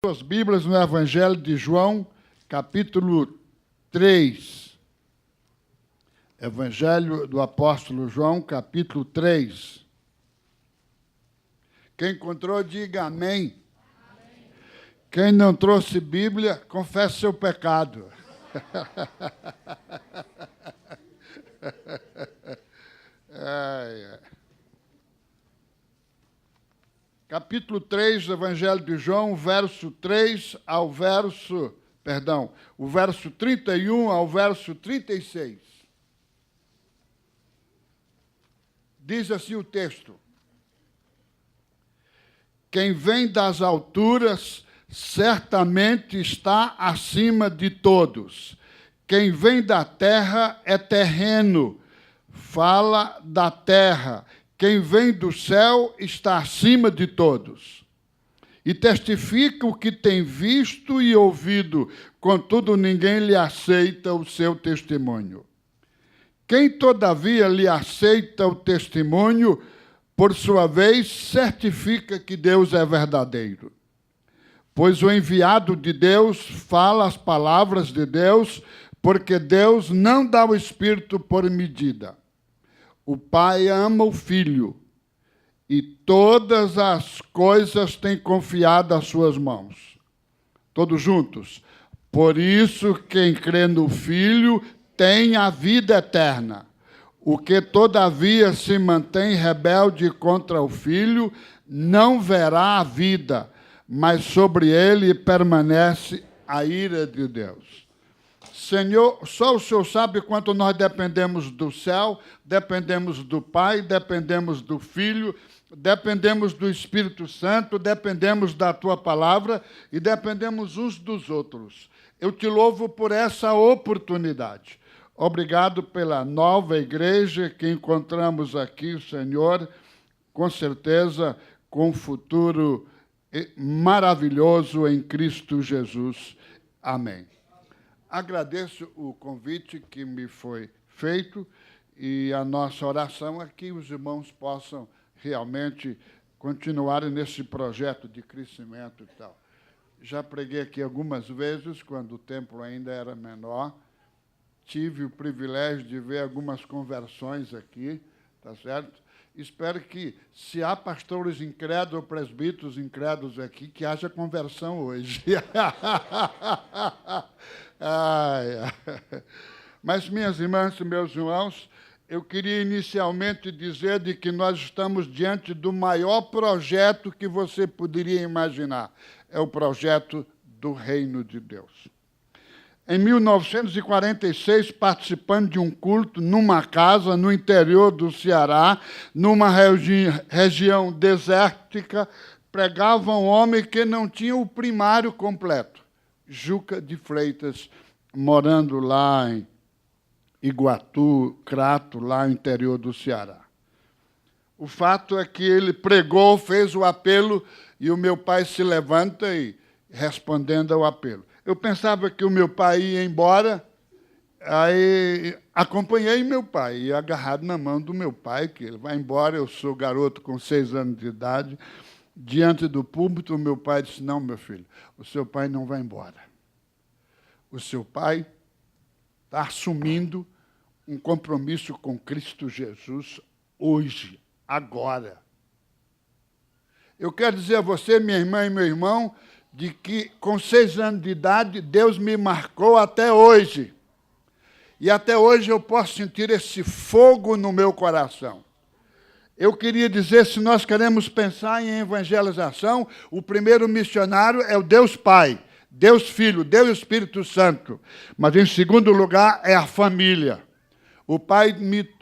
Suas Bíblias no Evangelho de João, capítulo 3. Evangelho do apóstolo João, capítulo 3. Quem encontrou, diga amém. Amém. Quem não trouxe Bíblia, confesse seu pecado. Capítulo 3 do Evangelho de João, verso 3 ao verso, o verso 31 ao verso 36. Diz assim o texto: quem vem das alturas certamente está acima de todos. Quem vem da terra é terreno, fala da terra. Quem vem do céu está acima de todos. E testifica o que tem visto e ouvido, contudo ninguém lhe aceita o seu testemunho. Quem, todavia, lhe aceita o testemunho, por sua vez, certifica que Deus é verdadeiro. Pois o enviado de Deus fala as palavras de Deus, porque Deus não dá o Espírito por medida. O Pai ama o Filho, e todas as coisas tem confiado às suas mãos. Todos juntos. Por isso, quem crê no Filho tem a vida eterna. O que, todavia, se mantém rebelde contra o Filho, não verá a vida, mas sobre ele permanece a ira de Deus. Senhor, só o Senhor sabe quanto nós dependemos do céu, dependemos do Pai, dependemos do Filho, dependemos do Espírito Santo, dependemos da Tua palavra e dependemos uns dos outros. Eu te louvo por essa oportunidade. Obrigado pela nova igreja que encontramos aqui, Senhor, com certeza com um futuro maravilhoso em Cristo Jesus. Amém. Agradeço o convite que me foi feito e a nossa oração é que os irmãos possam realmente continuar nesse projeto de crescimento e tal. Já preguei aqui algumas vezes, quando o templo ainda era menor. Tive o privilégio de ver algumas conversões aqui, tá certo? Espero que, se há pastores incrédulos ou presbíteros incrédulos aqui, que haja conversão hoje. Mas, minhas irmãs e meus irmãos, eu queria inicialmente dizer de que nós estamos diante do maior projeto que você poderia imaginar. É o projeto do Reino de Deus. Em 1946, participando de um culto numa casa no interior do Ceará, numa região desértica, pregava um homem que não tinha o primário completo. Juca de Freitas, morando lá em Iguatu, Crato, lá no interior do Ceará. O fato é que ele pregou, fez o apelo, e o meu pai se levanta e respondendo ao apelo. Eu pensava que o meu pai ia embora, aí acompanhei meu pai, e agarrado na mão do meu pai, que ele vai embora, eu sou garoto com 6 anos de idade. Diante do púlpito, o meu pai disse: não, meu filho, o seu pai não vai embora. O seu pai está assumindo um compromisso com Cristo Jesus hoje, agora. Eu quero dizer a você, minha irmã e meu irmão, de que, com 6 anos de idade, Deus me marcou até hoje. E até hoje eu posso sentir esse fogo no meu coração. Eu queria dizer, se nós queremos pensar em evangelização, o primeiro missionário é o Deus Pai, Deus Filho, Deus Espírito Santo. Mas, em segundo lugar, é a família.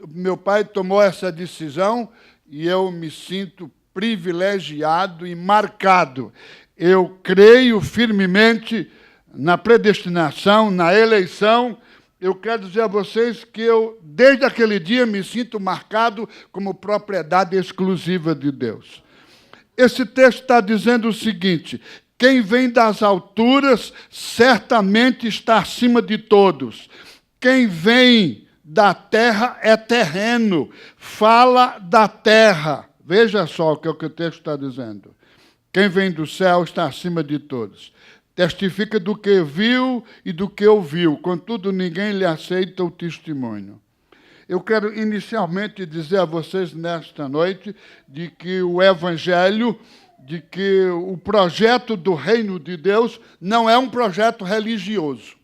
Meu pai tomou essa decisão e eu me sinto privilegiado e marcado. Eu creio firmemente na predestinação, na eleição. Eu quero dizer a vocês que eu, desde aquele dia, me sinto marcado como propriedade exclusiva de Deus. Esse texto está dizendo o seguinte: quem vem das alturas certamente está acima de todos. Quem vem da terra é terreno, fala da terra. Veja só o que o texto está dizendo. Quem vem do céu está acima de todos. Testifica do que viu e do que ouviu, contudo ninguém lhe aceita o testemunho. Eu quero inicialmente dizer a vocês nesta noite de que o Evangelho, de que o projeto do reino de Deus não é um projeto religioso.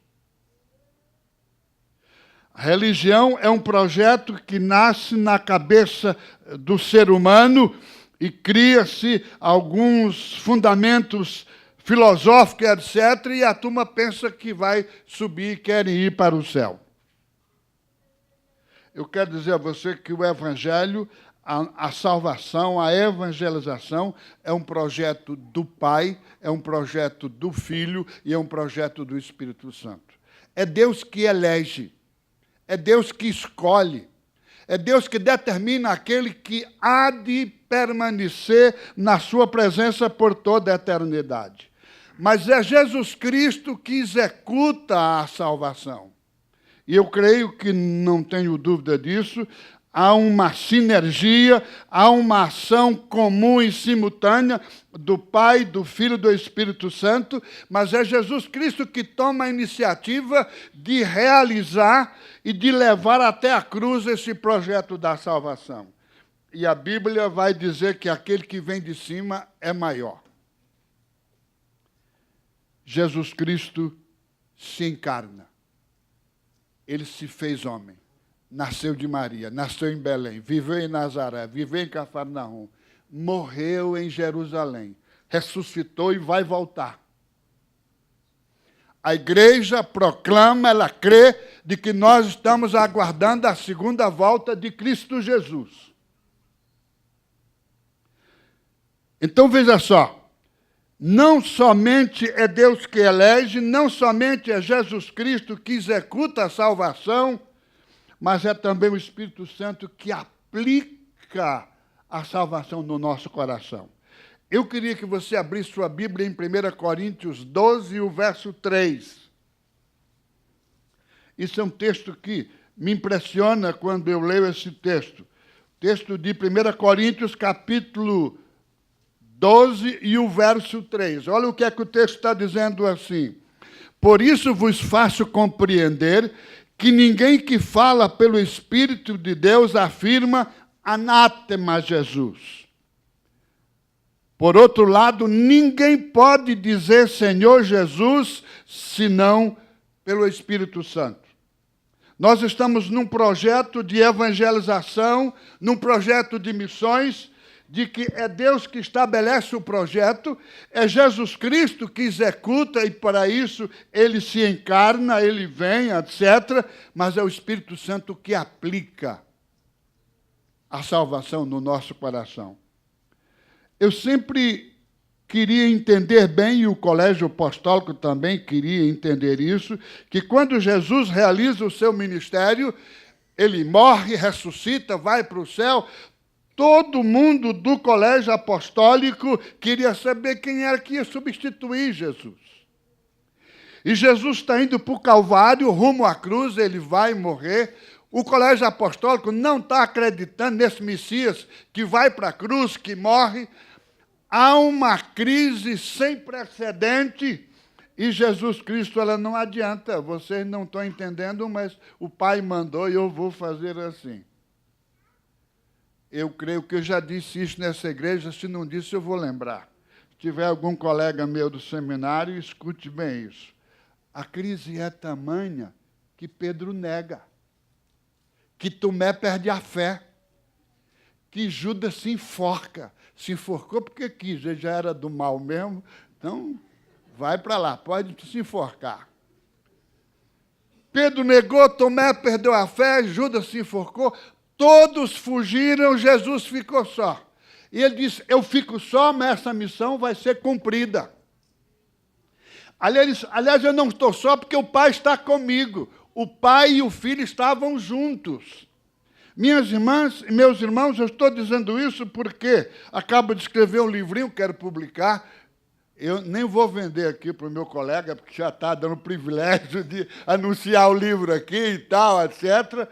A religião é um projeto que nasce na cabeça do ser humano e cria-se alguns fundamentos filosóficos, etc., e a turma pensa que vai subir e querem ir para o céu. Eu quero dizer a você que o Evangelho, a salvação, a evangelização é um projeto do Pai, é um projeto do Filho e é um projeto do Espírito Santo. É Deus que elege, é Deus que escolhe, é Deus que determina aquele que há de permanecer na sua presença por toda a eternidade. Mas é Jesus Cristo que executa a salvação. E eu creio que, não tenho dúvida disso, há uma sinergia, há uma ação comum e simultânea do Pai, do Filho e do Espírito Santo, mas é Jesus Cristo que toma a iniciativa de realizar e de levar até a cruz esse projeto da salvação. E a Bíblia vai dizer que aquele que vem de cima é maior. Jesus Cristo se encarna. Ele se fez homem, nasceu de Maria, nasceu em Belém, viveu em Nazaré, viveu em Cafarnaum, morreu em Jerusalém, ressuscitou e vai voltar. A igreja proclama, ela crê de que nós estamos aguardando a segunda volta de Cristo Jesus. Então, veja só, não somente é Deus que elege, não somente é Jesus Cristo que executa a salvação, mas é também o Espírito Santo que aplica a salvação no nosso coração. Eu queria que você abrisse sua Bíblia em 1 Coríntios 12, o verso 3. Isso é um texto que me impressiona quando eu leio esse texto. Texto de 1 Coríntios, capítulo 12 e o verso 3. Olha o que é que o texto está dizendo assim. Por isso vos faço compreender que ninguém que fala pelo Espírito de Deus afirma anátema Jesus. Por outro lado, ninguém pode dizer Senhor Jesus senão pelo Espírito Santo. Nós estamos num projeto de evangelização, num projeto de missões, de que é Deus que estabelece o projeto, é Jesus Cristo que executa, e para isso ele se encarna, ele vem, etc., mas é o Espírito Santo que aplica a salvação no nosso coração. Eu sempre queria entender bem, e o Colégio Apostólico também queria entender isso, que quando Jesus realiza o seu ministério, ele morre, ressuscita, vai para o céu. Todo mundo do Colégio Apostólico queria saber quem era que ia substituir Jesus. E Jesus está indo para o Calvário, rumo à cruz, ele vai morrer. O Colégio Apostólico não está acreditando nesse Messias que vai para a cruz, que morre. Há uma crise sem precedente e Jesus Cristo, ela não adianta. Vocês não estão entendendo, mas o Pai mandou e eu vou fazer assim. Eu creio que eu já disse isso nessa igreja, se não disse eu vou lembrar. Se tiver algum colega meu do seminário, escute bem isso. A crise é tamanha que Pedro nega, que Tomé perde a fé, que Judas se enforca. Se enforcou porque quis, ele já era do mal mesmo, então vai para lá, pode se enforcar. Pedro negou, Tomé perdeu a fé, Judas se enforcou, todos fugiram, Jesus ficou só. E ele disse, eu fico só, mas essa missão vai ser cumprida. Aliás, eu não estou só porque o Pai está comigo. O Pai e o Filho estavam juntos. Minhas irmãs e meus irmãos, eu estou dizendo isso porque acabo de escrever um livrinho, quero publicar. Eu nem vou vender aqui para o meu colega, porque já está dando o privilégio de anunciar o livro aqui e tal, etc.,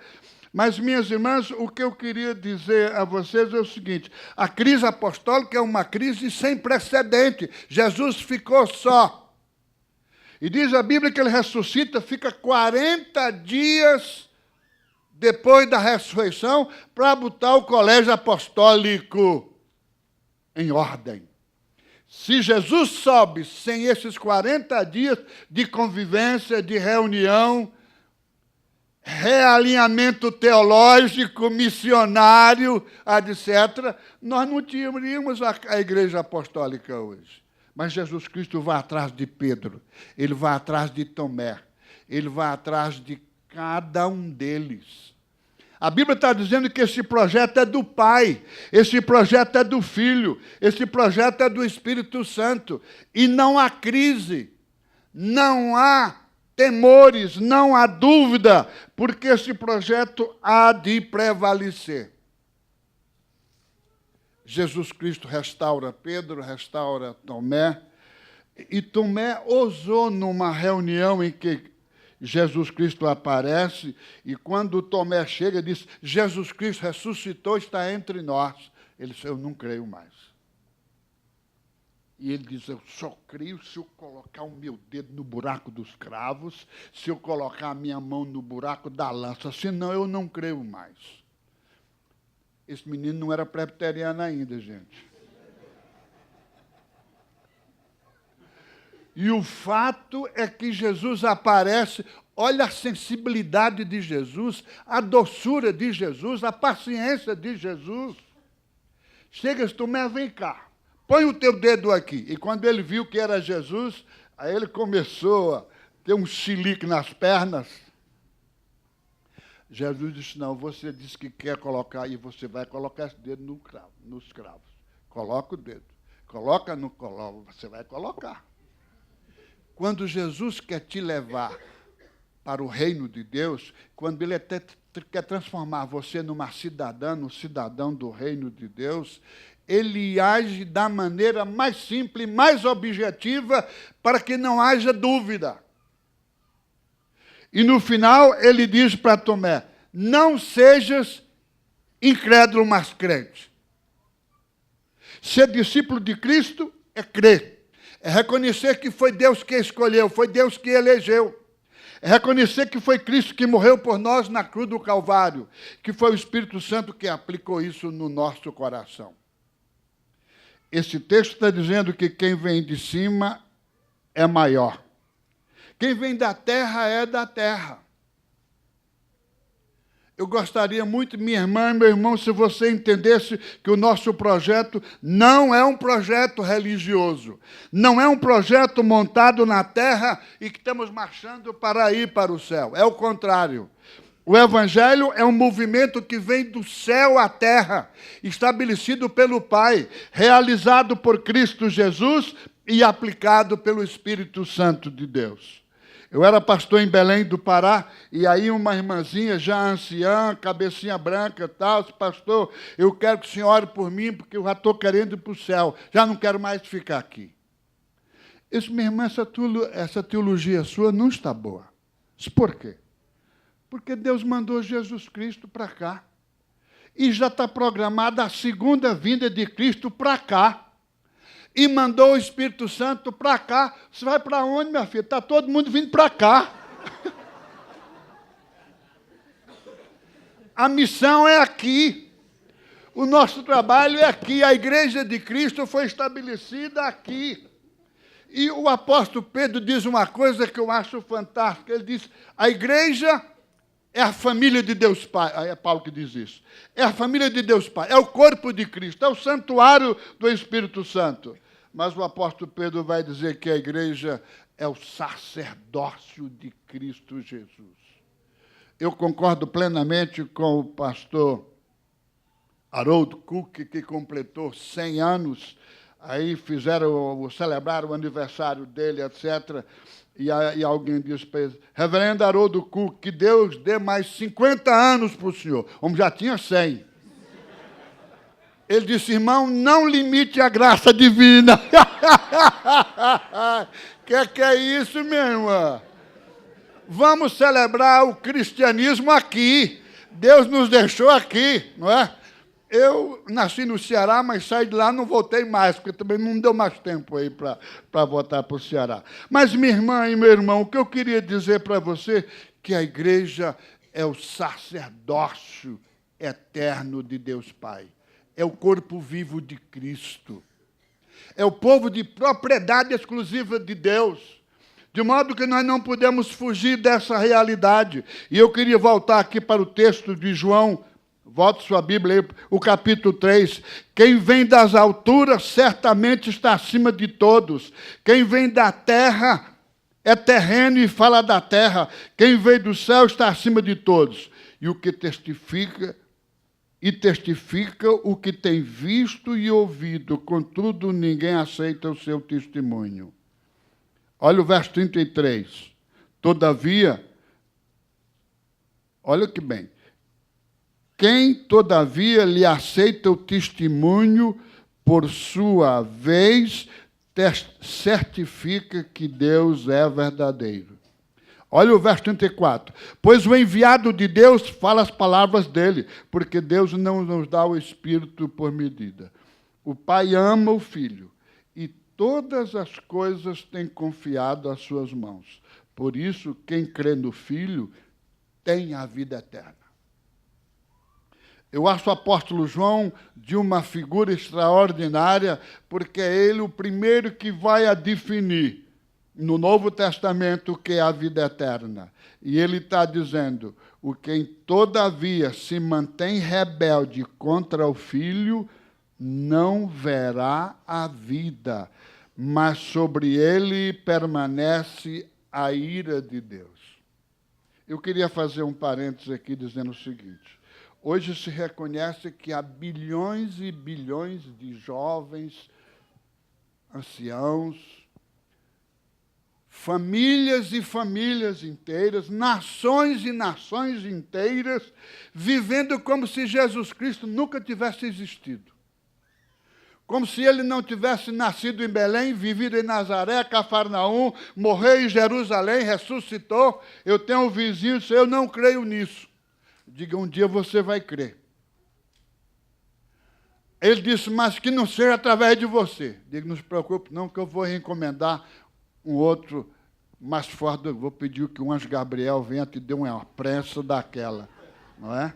Mas, minhas irmãs, o que eu queria dizer a vocês é o seguinte: a crise apostólica é uma crise sem precedente. Jesus ficou só. E diz a Bíblia que ele ressuscita, fica 40 dias depois da ressurreição para botar o colégio apostólico em ordem. Se Jesus sobe sem esses 40 dias de convivência, de reunião, realinhamento teológico, missionário, etc., nós não tínhamos a igreja apostólica hoje. Mas Jesus Cristo vai atrás de Pedro, ele vai atrás de Tomé, ele vai atrás de cada um deles. A Bíblia está dizendo que esse projeto é do Pai, esse projeto é do Filho, esse projeto é do Espírito Santo. E não há crise, não há temores, não há dúvida, porque esse projeto há de prevalecer. Jesus Cristo restaura Pedro, restaura Tomé, e Tomé ousou numa reunião em que Jesus Cristo aparece, e quando Tomé chega, diz: Jesus Cristo ressuscitou, está entre nós. Ele disse: eu não creio mais. E ele diz: eu só creio se eu colocar o meu dedo no buraco dos cravos, se eu colocar a minha mão no buraco da lança, senão eu não creio mais. Esse menino não era presbiteriano ainda, gente. E o fato é que Jesus aparece, olha a sensibilidade de Jesus, a doçura de Jesus, a paciência de Jesus. Chega, Tomé, vem cá, põe o teu dedo aqui. E quando ele viu que era Jesus, aí ele começou a ter um chilique nas pernas. Jesus disse: não, você disse que quer colocar, e você vai colocar esse dedo nos cravos. Coloca o dedo. Coloca no colo, você vai colocar. Quando Jesus quer te levar para o reino de Deus, quando ele até quer transformar você numa cidadã, num cidadão do reino de Deus, ele age da maneira mais simples, mais objetiva, para que não haja dúvida. E no final ele diz para Tomé: não sejas incrédulo, mas crente. Ser discípulo de Cristo é crer. É reconhecer que foi Deus que escolheu, foi Deus que elegeu. É reconhecer que foi Cristo que morreu por nós na cruz do Calvário, que foi o Espírito Santo que aplicou isso no nosso coração. Esse texto está dizendo que quem vem de cima é maior. Quem vem da terra é da terra. Eu gostaria muito, minha irmã e meu irmão, se você entendesse que o nosso projeto não é um projeto religioso, não é um projeto montado na terra e que estamos marchando para ir para o céu. É o contrário. O Evangelho é um movimento que vem do céu à terra, estabelecido pelo Pai, realizado por Cristo Jesus e aplicado pelo Espírito Santo de Deus. Eu era pastor em Belém do Pará, e aí uma irmãzinha já anciã, cabecinha branca, tal, disse: pastor, eu quero que o senhor ore por mim, porque eu já estou querendo ir para o céu, já não quero mais ficar aqui. Eu disse: minha irmã, essa teologia sua não está boa. Disse: por quê? Porque Deus mandou Jesus Cristo para cá, e já está programada a segunda vinda de Cristo para cá. E mandou o Espírito Santo para cá. Você vai para onde, minha filha? Está todo mundo vindo para cá. A missão é aqui. O nosso trabalho é aqui. A igreja de Cristo foi estabelecida aqui. E o apóstolo Pedro diz uma coisa que eu acho fantástica. Ele diz: a igreja é a família de Deus Pai. É Paulo que diz isso. É a família de Deus Pai. É o corpo de Cristo. É o santuário do Espírito Santo. Mas o apóstolo Pedro vai dizer que a igreja é o sacerdócio de Cristo Jesus. Eu concordo plenamente com o pastor Harold Cook, que completou 100 anos. Aí celebraram o aniversário dele, etc., e alguém disse para ele: reverendo Haroldo Cook, que Deus dê mais 50 anos para o senhor. O homem já tinha 100. Ele disse: irmão, não limite a graça divina. Que é isso, minha irmã? Vamos celebrar o cristianismo aqui. Deus nos deixou aqui, não é? Eu nasci no Ceará, mas saí de lá, não voltei mais, porque também não deu mais tempo aí para voltar para o Ceará. Mas, minha irmã e meu irmão, o que eu queria dizer para você é que a igreja é o sacerdócio eterno de Deus Pai. É o corpo vivo de Cristo. É o povo de propriedade exclusiva de Deus. De modo que nós não podemos fugir dessa realidade. E eu queria voltar aqui para o texto de João. Volte sua Bíblia aí, o capítulo 3. Quem vem das alturas certamente está acima de todos. Quem vem da terra é terreno e fala da terra. Quem veio do céu está acima de todos. E o que testifica o que tem visto e ouvido, contudo ninguém aceita o seu testemunho. Olha o verso 33. Todavia, olha que bem. Quem, todavia, lhe aceita o testemunho, por sua vez, certifica que Deus é verdadeiro. Olha o verso 34. Pois o enviado de Deus fala as palavras dele, porque Deus não nos dá o Espírito por medida. O Pai ama o Filho, e todas as coisas tem confiado às suas mãos. Por isso, quem crê no Filho tem a vida eterna. Eu acho o apóstolo João de uma figura extraordinária, porque é ele o primeiro que vai a definir no Novo Testamento o que é a vida eterna. E ele está dizendo, o quem todavia se mantém rebelde contra o Filho, não verá a vida, mas sobre ele permanece a ira de Deus. Eu queria fazer um parênteses aqui dizendo o seguinte. Hoje se reconhece que há bilhões e bilhões de jovens, anciãos, famílias e famílias inteiras, nações e nações inteiras, vivendo como se Jesus Cristo nunca tivesse existido. Como se ele não tivesse nascido em Belém, vivido em Nazaré, Cafarnaum, morreu em Jerusalém, ressuscitou. Eu tenho um vizinho, eu não creio nisso. Diga, um dia você vai crer. Ele disse, mas que não seja através de você. Diga, não se preocupe não, que eu vou recomendar um outro mais forte. Eu vou pedir que o anjo Gabriel venha te dê uma prensa daquela. Não é?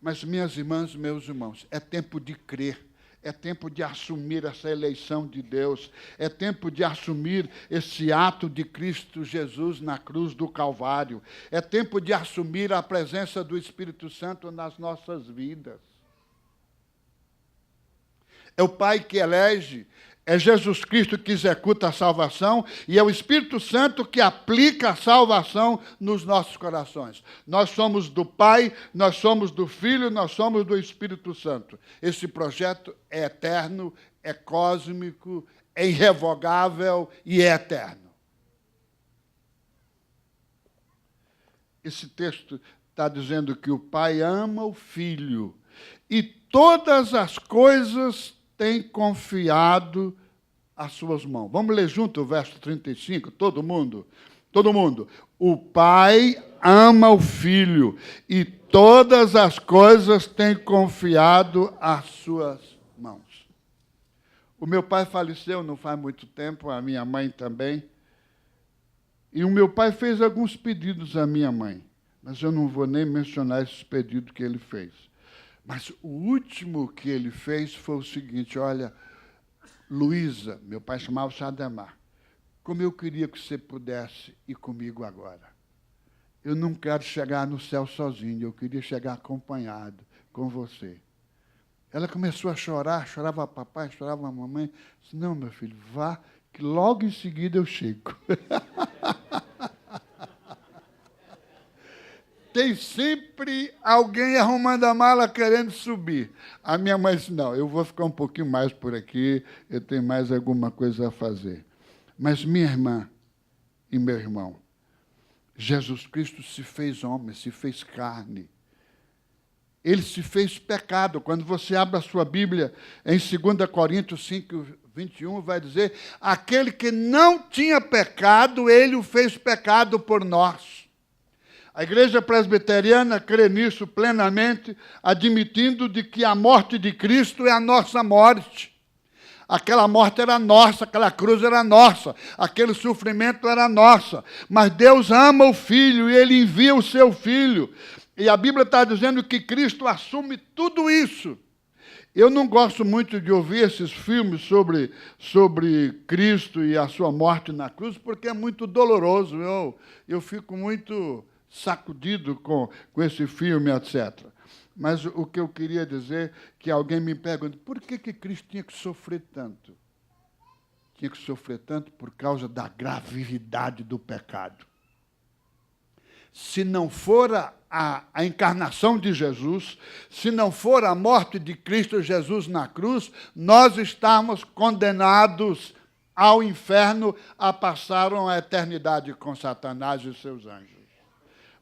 Mas, minhas irmãs, meus irmãos, é tempo de crer. É tempo de assumir essa eleição de Deus. É tempo de assumir esse ato de Cristo Jesus na cruz do Calvário. É tempo de assumir a presença do Espírito Santo nas nossas vidas. É o Pai que elege, é Jesus Cristo que executa a salvação e é o Espírito Santo que aplica a salvação nos nossos corações. Nós somos do Pai, nós somos do Filho, nós somos do Espírito Santo. Esse projeto é eterno, é cósmico, é irrevogável e é eterno. Esse texto está dizendo que o Pai ama o Filho e todas as coisas tem confiado às suas mãos. Vamos ler junto o verso 35, todo mundo? Todo mundo. O Pai ama o Filho e todas as coisas tem confiado às suas mãos. O meu pai faleceu não faz muito tempo, a minha mãe também. E o meu pai fez alguns pedidos à minha mãe, mas eu não vou nem mencionar esses pedidos que ele fez. Mas o último que ele fez foi o seguinte, olha, Luísa, meu pai chamava-se Ademar, como eu queria que você pudesse ir comigo agora. Eu não quero chegar no céu sozinho, eu queria chegar acompanhado com você. Ela começou a chorar, chorava papai, chorava a mamãe. Disse, não, meu filho, vá, que logo em seguida eu chego. Tem sempre alguém arrumando a mala querendo subir. A minha mãe disse, não, eu vou ficar um pouquinho mais por aqui, eu tenho mais alguma coisa a fazer. Mas minha irmã e meu irmão, Jesus Cristo se fez homem, se fez carne. Ele se fez pecado. Quando você abre a sua Bíblia, em 2 Coríntios 5, 21, vai dizer, aquele que não tinha pecado, ele o fez pecado por nós. A Igreja Presbiteriana crê nisso plenamente, admitindo de que a morte de Cristo é a nossa morte. Aquela morte era nossa, aquela cruz era nossa, aquele sofrimento era nossa. Mas Deus ama o Filho e Ele envia o seu Filho. E a Bíblia está dizendo que Cristo assume tudo isso. Eu não gosto muito de ouvir esses filmes sobre Cristo e a sua morte na cruz, porque é muito doloroso. Eu fico muito sacudido com esse filme, etc. Mas o que eu queria dizer, que alguém me pergunta, por que Cristo tinha que sofrer tanto? Tinha que sofrer tanto por causa da gravidade do pecado. Se não for a encarnação de Jesus, se não for a morte de Cristo Jesus na cruz, nós estamos condenados ao inferno a passar uma eternidade com Satanás e seus anjos.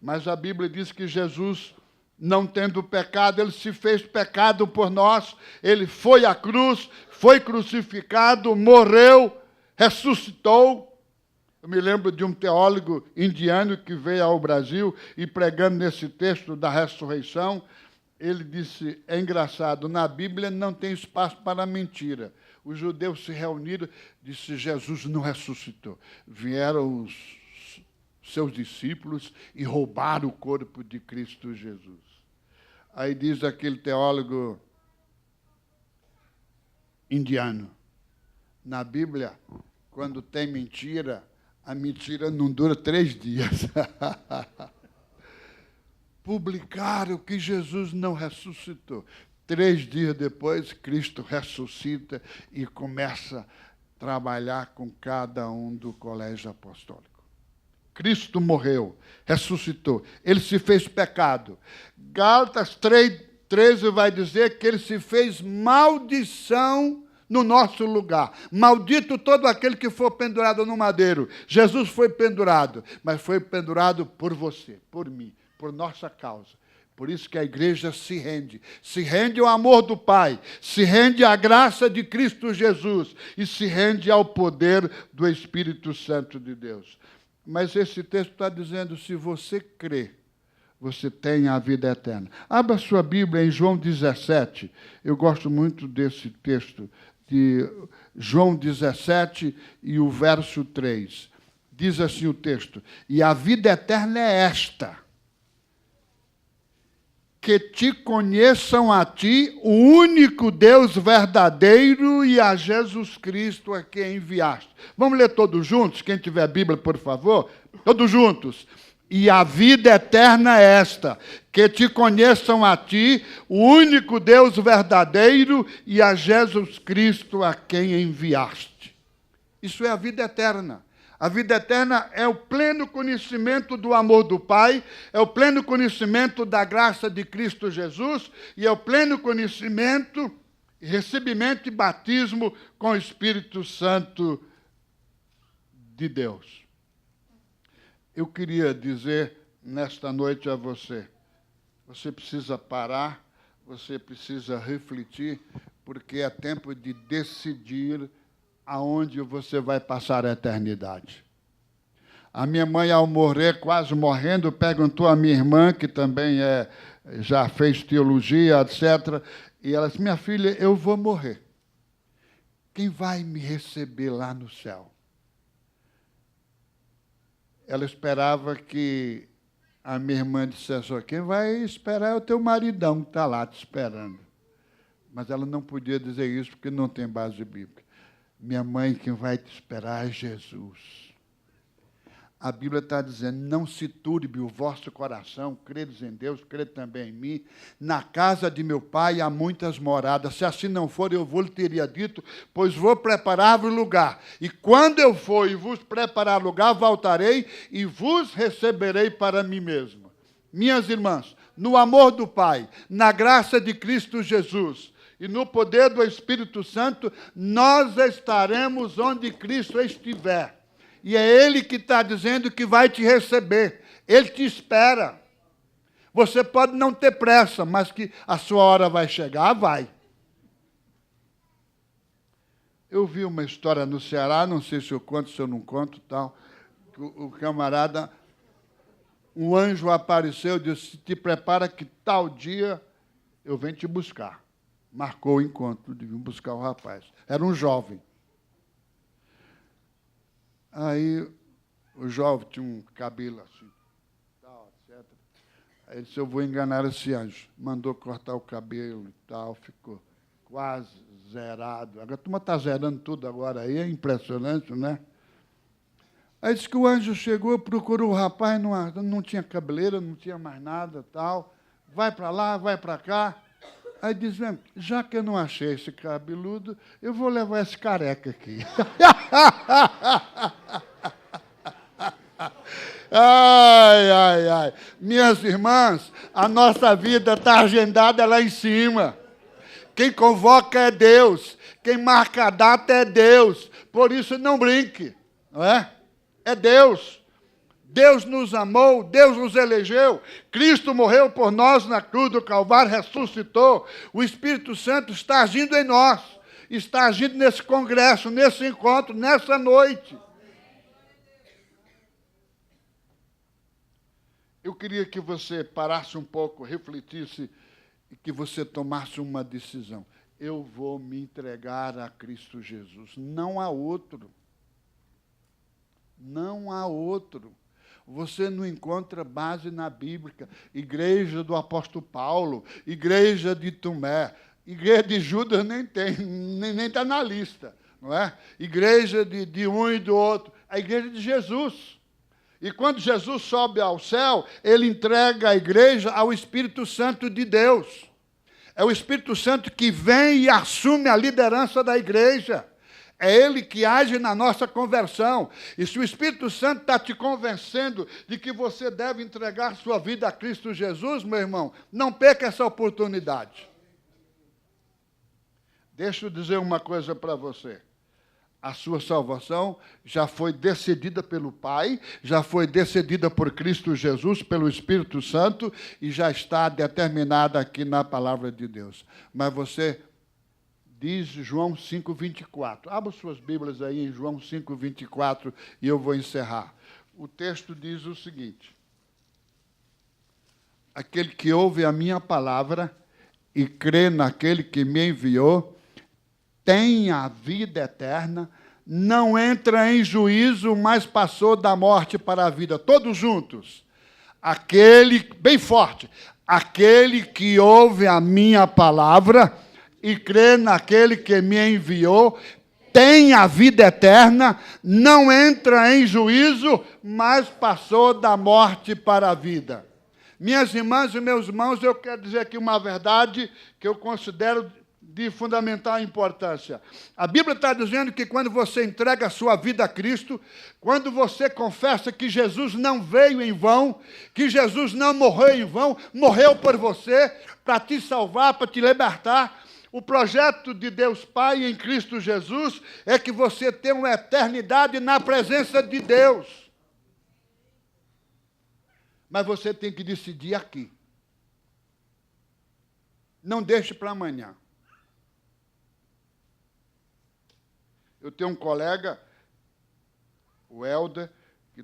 Mas a Bíblia diz que Jesus, não tendo pecado, ele se fez pecado por nós, ele foi à cruz, foi crucificado, morreu, ressuscitou. Eu me lembro de um teólogo indiano que veio ao Brasil e pregando nesse texto da ressurreição, ele disse, é engraçado, na Bíblia não tem espaço para mentira. Os judeus se reuniram, disse, Jesus não ressuscitou. Vieram os seus discípulos e roubaram o corpo de Cristo Jesus. Aí diz aquele teólogo indiano, na Bíblia, quando tem mentira, a mentira não dura 3 dias. Publicaram que Jesus não ressuscitou. 3 dias depois, Cristo ressuscita e começa a trabalhar com cada um do colégio apostólico. Cristo morreu, ressuscitou. Ele se fez pecado. Gálatas 3:13 vai dizer que ele se fez maldição no nosso lugar. Maldito todo aquele que for pendurado no madeiro. Jesus foi pendurado, mas foi pendurado por você, por mim, por nossa causa. Por isso que a igreja se rende ao amor do Pai, se rende à graça de Cristo Jesus e se rende ao poder do Espírito Santo de Deus. Mas esse texto está dizendo, se você crê, você tem a vida eterna. Abra sua Bíblia em João 17. Eu gosto muito desse texto, de João 17 e o verso 3. Diz assim o texto, e a vida eterna é esta, que te conheçam a ti, o único Deus verdadeiro, e a Jesus Cristo a quem enviaste. Vamos ler todos juntos? Quem tiver Bíblia, por favor. Todos juntos. E a vida eterna é esta, que te conheçam a ti, o único Deus verdadeiro, e a Jesus Cristo a quem enviaste. Isso é a vida eterna. A vida eterna é o pleno conhecimento do amor do Pai, é o pleno conhecimento da graça de Cristo Jesus, e é o pleno conhecimento, recebimento e batismo com o Espírito Santo de Deus. Eu queria dizer nesta noite a você, você precisa parar, você precisa refletir, porque é tempo de decidir aonde você vai passar a eternidade. A minha mãe, ao morrer, quase morrendo, perguntou à minha irmã, que também já fez teologia, etc., e ela disse, minha filha, eu vou morrer. Quem vai me receber lá no céu? Ela esperava que a minha irmã dissesse, quem vai esperar é o teu maridão que está lá te esperando. Mas ela não podia dizer isso porque não tem base bíblica. Minha mãe, quem vai te esperar é Jesus. A Bíblia está dizendo, não se turbe o vosso coração, credes em Deus, crede também em mim. Na casa de meu pai há muitas moradas. Se assim não for, eu vou lhe teria dito, pois vou preparar-vos lugar. E quando eu for e vos preparar lugar, voltarei e vos receberei para mim mesmo. Minhas irmãs, no amor do Pai, na graça de Cristo Jesus e no poder do Espírito Santo, nós estaremos onde Cristo estiver. E é Ele que está dizendo que vai te receber. Ele te espera. Você pode não ter pressa, mas que a sua hora vai chegar, vai. Eu vi uma história no Ceará, não sei se eu conto, se eu não conto, tal. O camarada um anjo apareceu e disse, te prepara que tal dia eu venho te buscar. Marcou o encontro de vir buscar o rapaz. Era um jovem. Aí o jovem tinha um cabelo assim, tal, etc. Aí ele disse, eu vou enganar esse anjo. Mandou cortar o cabelo e tal, ficou quase zerado. Agora a turma está zerando tudo agora aí, é impressionante, né? Aí disse que o anjo chegou, procurou o rapaz, não tinha cabeleira, não tinha mais nada, tal. Vai para lá, vai para cá. Aí diz, já que eu não achei esse cabeludo, eu vou levar esse careca aqui. Ai, ai, ai. Minhas irmãs, a nossa vida está agendada lá em cima. Quem convoca é Deus. Quem marca a data é Deus. Por isso, não brinque. Não é? É Deus. Deus nos amou, Deus nos elegeu. Cristo morreu por nós na cruz do Calvário, ressuscitou. O Espírito Santo está agindo em nós. Está agindo nesse congresso, nesse encontro, nessa noite. Eu queria que você parasse um pouco, refletisse e que você tomasse uma decisão. Eu vou me entregar a Cristo Jesus. Não há outro. Não há outro. Você não encontra base na Bíblia. Igreja do apóstolo Paulo, igreja de Tomé, igreja de Judas nem tem, nem está na lista, não é? Igreja de um e do outro. A igreja de Jesus. E quando Jesus sobe ao céu, ele entrega a igreja ao Espírito Santo de Deus. É o Espírito Santo que vem e assume a liderança da igreja. É ele que age na nossa conversão. E se o Espírito Santo está te convencendo de que você deve entregar sua vida a Cristo Jesus, meu irmão, não perca essa oportunidade. Deixa eu dizer uma coisa para você. A sua salvação já foi decidida pelo Pai, já foi decidida por Cristo Jesus, pelo Espírito Santo, e já está determinada aqui na palavra de Deus. Mas você diz João 5:24. Abra suas Bíblias aí em João 5:24 e eu vou encerrar. O texto diz o seguinte: aquele que ouve a minha palavra e crê naquele que me enviou, tem a vida eterna, não entra em juízo, mas passou da morte para a vida. Todos juntos. Aquele, bem forte, aquele que ouve a minha palavra e crê naquele que me enviou, tem a vida eterna, não entra em juízo, mas passou da morte para a vida. Minhas irmãs e meus irmãos, eu quero dizer aqui uma verdade que eu considero de fundamental importância. A Bíblia está dizendo que quando você entrega a sua vida a Cristo, quando você confessa que Jesus não veio em vão, que Jesus não morreu em vão, morreu por você, para te salvar, para te libertar, o projeto de Deus Pai em Cristo Jesus é que você tenha uma eternidade na presença de Deus. Mas você tem que decidir aqui. Não deixe para amanhã. Eu tenho um colega, o Helder, que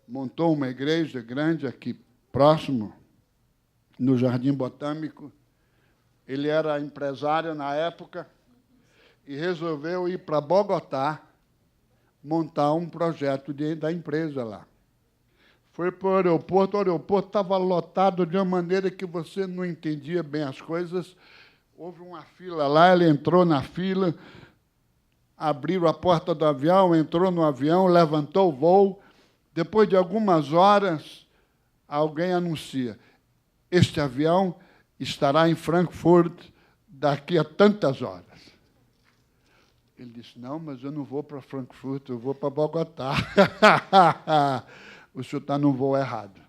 montou uma igreja grande aqui próximo, no Jardim Botânico. Ele era empresário na época e resolveu ir para Bogotá montar um projeto da empresa lá. Foi para o aeroporto estava lotado de uma maneira que você não entendia bem as coisas. Houve uma fila lá, ele entrou na fila, abriu a porta do avião, entrou no avião, levantou o voo. Depois de algumas horas, alguém anuncia: este avião estará em Frankfurt daqui a tantas horas. Ele disse: não, mas eu não vou para Frankfurt, eu vou para Bogotá. O senhor está num voo errado.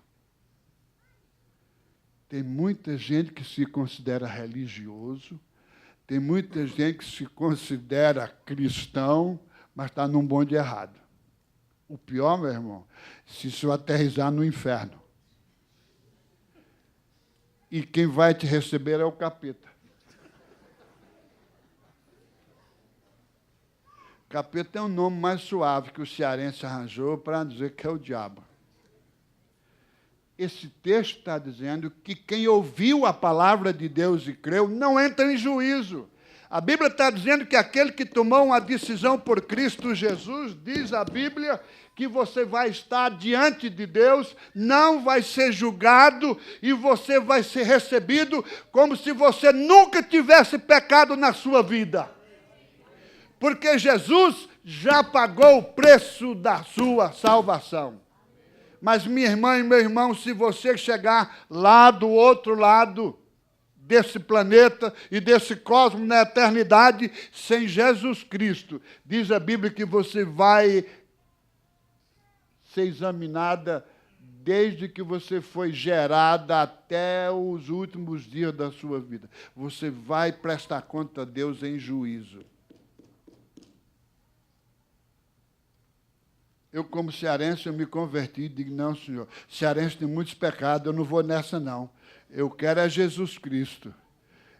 Tem muita gente que se considera religioso, tem muita gente que se considera cristão, mas está num bonde errado. O pior, meu irmão, se isso aterrissar no inferno. E quem vai te receber é o capeta. Capeta é um nome mais suave que o cearense arranjou para dizer que é o diabo. esse texto está dizendo que quem ouviu a palavra de Deus e creu não entra em juízo. A Bíblia está dizendo que aquele que tomou uma decisão por Cristo Jesus, diz a Bíblia, que você vai estar diante de Deus, não vai ser julgado e você vai ser recebido como se você nunca tivesse pecado na sua vida. Porque Jesus já pagou o preço da sua salvação. Mas, minha irmã e meu irmão, se você chegar lá do outro lado desse planeta e desse cosmos na eternidade, sem Jesus Cristo, diz a Bíblia que você vai ser examinada desde que você foi gerada até os últimos dias da sua vida. Você vai prestar conta a Deus em juízo. Eu, como cearense, eu me converti e digo, não, senhor, cearense tem muitos pecados, eu não vou nessa, não. Eu quero é Jesus Cristo.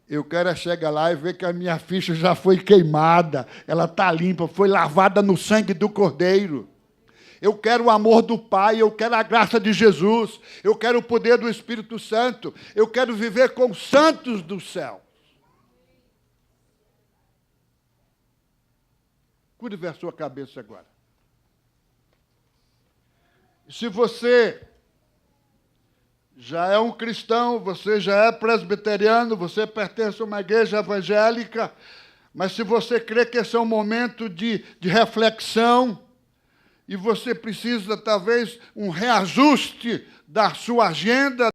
Eu quero é chegar lá e ver que a minha ficha já foi queimada, ela está limpa, foi lavada no sangue do Cordeiro. Eu quero o amor do Pai, eu quero a graça de Jesus, eu quero o poder do Espírito Santo, eu quero viver com os santos do céu. Curve a sua cabeça agora. Se você já é um cristão, você já é presbiteriano, você pertence a uma igreja evangélica, mas se você crê que esse é um momento de reflexão, e você precisa, talvez, um reajuste da sua agenda,